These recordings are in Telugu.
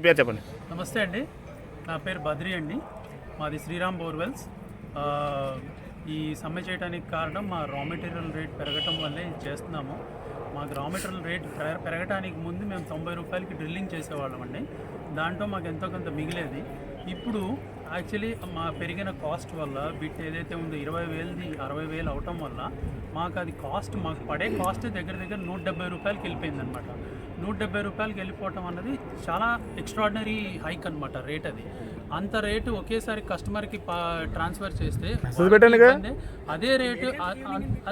పేరు చెప్పండి. నమస్తే అండి, నా పేరు బద్రి అండి. మాది శ్రీరామ్ బోర్వెల్స్. ఈ సమ్మె చేయడానికి కారణం మా రా మెటీరియల్ రేట్ పెరగటం వల్లే ఇది చేస్తున్నాము. మాకు రా మెటీరియల్ రేట్ పెరగటానికి ముందు మేము 90 రూపాయలకి డ్రిల్లింగ్ చేసేవాళ్ళం అండి. దాంట్లో మాకు ఎంతో కొంత మిగిలేది. ఇప్పుడు యాక్చువల్లీ మా పెరిగిన కాస్ట్ వల్ల బిట్ ఏదైతే ఉందో 20,000ది 60,000 అవటం వల్ల మాకు అది కాస్ట్, మాకు పడే కాస్ట్ దగ్గర 170 రూపాయలకి వెళ్ళిపోయింది అనమాట. 170 రూపాయలకి వెళ్ళిపోవటం అన్నది చాలా ఎక్స్ట్రాడినరీ హైక్ అనమాట. రేట్ అది అంత రేటు ఒకేసారి కస్టమర్కి ట్రాన్స్ఫర్ చేస్తే అదే రేటు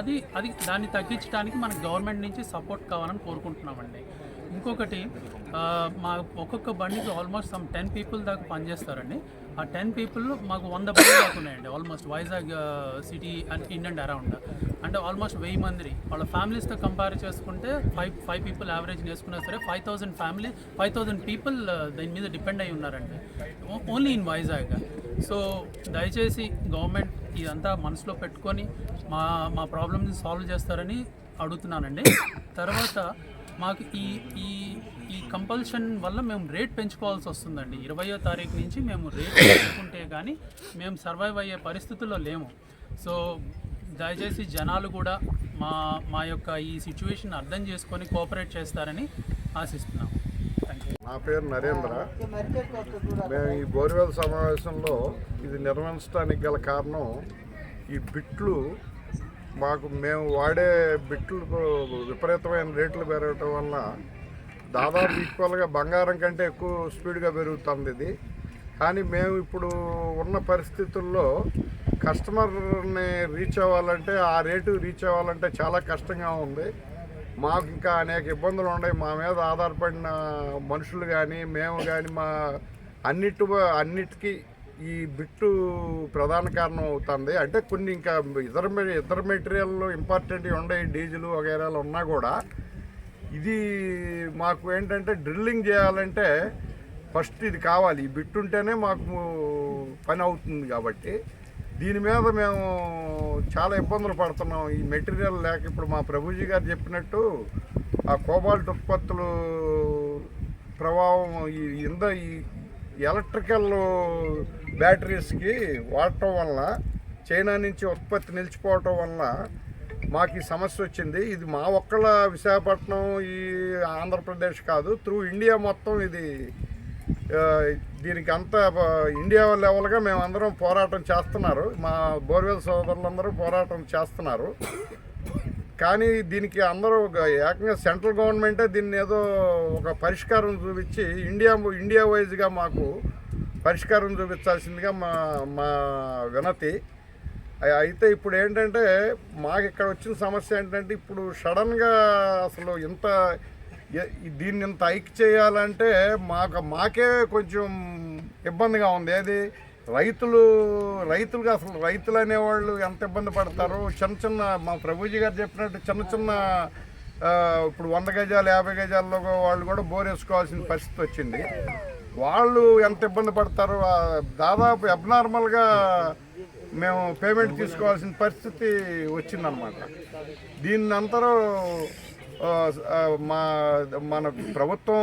అది దాన్ని తగ్గించడానికి మనకు గవర్నమెంట్ నుంచి సపోర్ట్ కావాలని కోరుకుంటున్నామండి. ఇంకొకటి, మా ఒక్కొక్క బండికి ఆల్మోస్ట్ 10 పీపుల్ దాకా పనిచేస్తారండి. ఆ 10 పీపుల్ మాకు 100 బండ్లు దాకా ఉన్నాయండి. Almost Vizag city and in and around, అంటే ఆల్మోస్ట్ 1000 మంది. వాళ్ళ ఫ్యామిలీస్తో కంపేర్ చేసుకుంటే 5 పీపుల్ యావరేజ్ వేసుకున్నా సరే 5,000 పీపుల్ దీని మీద డిపెండ్ అయి ఉన్నారండి, ఓన్లీ ఇన్ వైజాగ్. సో దయచేసి గవర్నమెంట్ ఇదంతా మనసులో పెట్టుకొని మా ప్రాబ్లమ్ని సాల్వ్ చేస్తారని అడుగుతున్నానండి. తర్వాత మాకు ఈ కంపల్షన్ వల్ల మేము రేట్ పెంచుకోవాల్సి వస్తుందండి. 20వ తారీఖు నుంచి మేము రేట్ పెంచుకుంటే కానీ మేము సర్వైవ్ అయ్యే పరిస్థితుల్లో లేము. సో దయచేసి జనాలు కూడా మా యొక్క ఈ సిచ్యువేషన్ అర్థం చేసుకొని కోఆపరేట్ చేస్తారని ఆశిస్తున్నాము. నా పేరు నరేంద్ర. మేము ఈ బోర్వెల్ సమావేశంలో ఇది నిర్వహించడానికి గల కారణం, ఈ బిట్లు మేము వాడే బిట్లకు విపరీతమైన రేట్లు పెరగటం వల్ల దాదాపు ఈక్వల్గా బంగారం కంటే ఎక్కువ స్పీడ్గా పెరుగుతుంది ఇది. కానీ మేము ఇప్పుడు ఉన్న పరిస్థితుల్లో కస్టమర్ని రీచ్ అవ్వాలంటే, ఆ రేటు రీచ్ అవ్వాలంటే చాలా కష్టంగా ఉంది. మాకు ఇంకా అనేక ఇబ్బందులు ఉన్నాయి. మా మీద ఆధారపడిన మనుషులు కానీ మేము కానీ అన్నిటికీ ఈ బిట్టు ప్రధాన కారణం అవుతుంది. అంటే కొన్ని ఇంకా ఇతర మెటీరియల్ ఇంపార్టెంట్ ఉన్నాయి, డీజిల్ వగైరాలు ఉన్నా కూడా ఇది మాకు ఏంటంటే డ్రిల్లింగ్ చేయాలంటే ఫస్ట్ ఇది కావాలి. ఈ బిట్టు ఉంటేనే మాకు పని అవుతుంది. కాబట్టి దీని మీద మేము చాలా ఇబ్బందులు పడుతున్నాం. ఈ మెటీరియల్ లేక ఇప్పుడు మా ప్రభుజీ గారు చెప్పినట్టు ఆ కోబాల్ట్ ఉత్పత్తులు ప్రభావం ఈ ఎలక్ట్రికల్ బ్యాటరీస్కి వాడటం వలన, చైనా నుంచి ఉత్పత్తి నిలిచిపోవటం వలన మాకు ఈ సమస్య వచ్చింది. ఇది మా ఒక్కళ్ళ విశాఖపట్నం, ఈ ఆంధ్రప్రదేశ్ కాదు, త్రూ ఇండియా మొత్తం ఇది దీనికి అంతా ఇండియా లెవెల్గా మేమందరం పోరాటం చేస్తున్నారు. మా బోర్వెల్ సోదరులందరూ పోరాటం చేస్తున్నారు. కానీ దీనికి అందరూ ఏకంగా సెంట్రల్ గవర్నమెంటే దీన్ని ఏదో ఒక పరిష్కారం చూపించి ఇండియా వైజ్గా మాకు పరిష్కారం చూపించాల్సిందిగా మా వినతి. అయితే ఇప్పుడు ఏంటంటే మాకు ఇక్కడ వచ్చిన సమస్య ఏంటంటే, ఇప్పుడు సడన్గా అసలు దీన్ని ఇంత హైక్ చేయాలంటే మాకే కొంచెం ఇబ్బందిగా ఉంది. ఏది రైతులుగా అసలు రైతులు అనేవాళ్ళు ఎంత ఇబ్బంది పడతారు. చిన్న మా ప్రభుజీ గారు చెప్పినట్టు చిన్న ఇప్పుడు 100 గజాలు 50 గజాల్లో వాళ్ళు కూడా బోర్ వేసుకోవాల్సిన పరిస్థితి వచ్చింది. వాళ్ళు ఎంత ఇబ్బంది పడతారు. దాదాపు అబ్నార్మల్గా మేము పేమెంట్ తీసుకోవాల్సిన పరిస్థితి వచ్చిందనమాట. దీన్ని అందరూ మన ప్రభుత్వం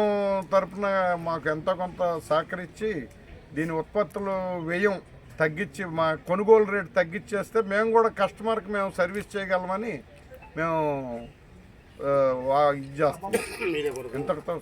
తరఫున మాకు ఎంతో కొంత సహకరించి దీని ఉత్పత్తులు వ్యయం తగ్గించి, మా కొనుగోలు రేటు తగ్గించేస్తే మేము కూడా కస్టమర్కి మేము సర్వీస్ చేయగలమని మేము ఇది చేస్తాం. ఇంతటితో